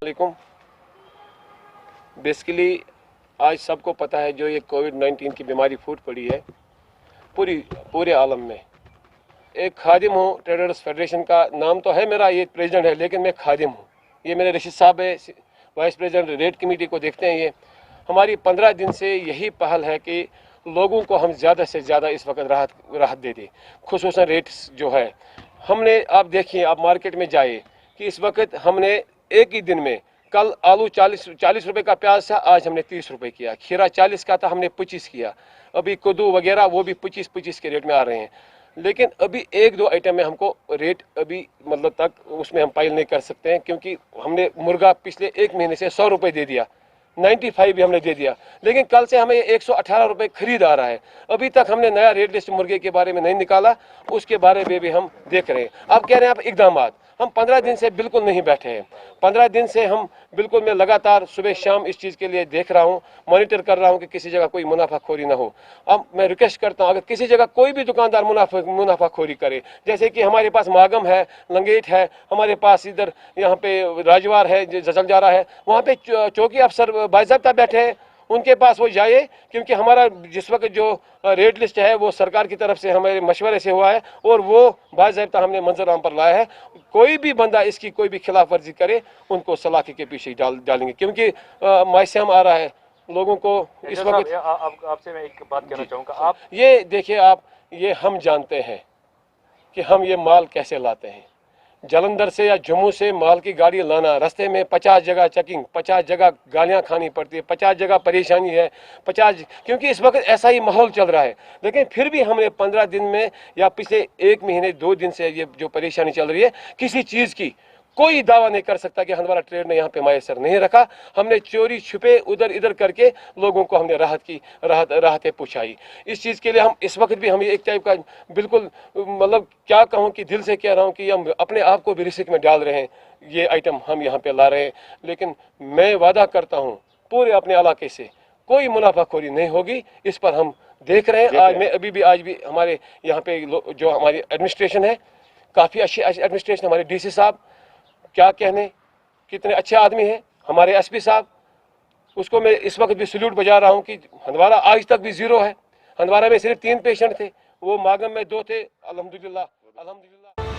वालेकुम। बेसिकली आज सबको पता है जो ये कोविड-19 की बीमारी फूट पड़ी है पूरे आलम में। एक खादिम हूँ, ट्रेडर्स फेडरेशन का नाम तो है मेरा, ये प्रेसिडेंट है, लेकिन मैं खादिम हूँ। ये मेरे रशीद साहब है, वाइस प्रेसिडेंट रेट कमेटी को देखते हैं। ये हमारी 15 दिन से यही पहल है कि लोगों को हम ज़्यादा से ज़्यादा इस वक्त राहत दे दें, खुसूसन रेट्स जो है। हमने आप देखिए, आप मार्केट में जाइए कि इस वक्त हमने एक ही दिन में, कल आलू 40 रुपए का प्याज था, आज हमने 30 रुपए किया। खीरा 40 का था, हमने 25 किया। अभी कद्दू वगैरह वो भी 25 के रेट में आ रहे हैं। लेकिन अभी एक दो आइटम में हमको रेट अभी मतलब तक उसमें हम पाइल नहीं कर सकते हैं, क्योंकि हमने मुर्गा पिछले एक महीने से 100 रुपये दे दिया, 95 भी हमने दे दिया, लेकिन कल से हमें 118 रुपये खरीद आ रहा है। अभी तक हमने नया रेट लिस्ट मुर्गे के बारे में नहीं निकाला, उसके बारे में भी हम देख रहे हैं। आप कह रहे हैं आप इकदाम, हम 15 दिन से बिल्कुल नहीं बैठे हैं। 15 दिन से हम बिल्कुल, मैं लगातार सुबह शाम इस चीज़ के लिए देख रहा हूँ, मॉनिटर कर रहा हूँ कि किसी जगह कोई मुनाफाखोरी ना हो। अब मैं रिक्वेस्ट करता हूँ, अगर किसी जगह कोई भी दुकानदार मुनाफाखोरी करे, जैसे कि हमारे पास मागम है, लंगेट है, हमारे पास इधर यहाँ पे राजवार है, जसलजारा है, वहाँ पे चौकी अफसर बाज़ाब्ता बैठे हैं, उनके पास वो जाइए, क्योंकि हमारा जिस वक्त जो रेट लिस्ट है वो सरकार की तरफ से हमारे मशवरे से हुआ है और वो बाज़ाब्ता हमने मंजर आम पर लाया है। कोई भी बंदा इसकी कोई भी खिलाफ वर्जी करे, उनको सलाखे के पीछे डालेंगे, क्योंकि मायसम आ रहा है लोगों को इस वक्त। आपसे मैं एक बात कहना चाहूँगा, आप ये देखिए, आप ये हम जानते हैं कि हम ये माल कैसे लाते हैं। जलंधर से या जम्मू से माल की गाड़ी लाना, रास्ते में 50 जगह चेकिंग, 50 जगह गालियाँ खानी पड़ती है, 50 जगह परेशानी है, 50, क्योंकि इस वक्त ऐसा ही माहौल चल रहा है। लेकिन फिर भी हमने 15 दिन में या पिछले एक महीने 2 दिन से ये जो परेशानी चल रही है, किसी चीज़ की कोई दावा नहीं कर सकता कि हमारा ट्रेड ने यहाँ पे मैसर नहीं रखा। हमने चोरी छुपे उधर इधर करके लोगों को हमने राहतें पहुँचाई। इस चीज़ के लिए हम इस वक्त भी हम एक टाइप का बिल्कुल, मतलब क्या कहूँ कि दिल से कह रहा हूँ कि हम अपने आप को भी रिस्क में डाल रहे हैं। ये आइटम हम यहाँ पे ला रहे हैं, लेकिन मैं वादा करता हूँ पूरे अपने इलाके से कोई मुनाफाखोरी नहीं होगी। इस पर हम देख रहे हैं। आज भी हमारे यहाँ पे जो हमारी एडमिनिस्ट्रेशन है, काफ़ी अच्छी एडमिनिस्ट्रेशन, हमारे डीसी साहब क्या कहने, कितने अच्छे आदमी हैं, हमारे एसपी साहब, उसको मैं इस वक्त भी सल्यूट बजा रहा हूं कि हंदवारा आज तक भी जीरो है। हंदवारा में सिर्फ 3 पेशेंट थे, वो मागम में 2 थे। अल्हम्दुलिल्लाह।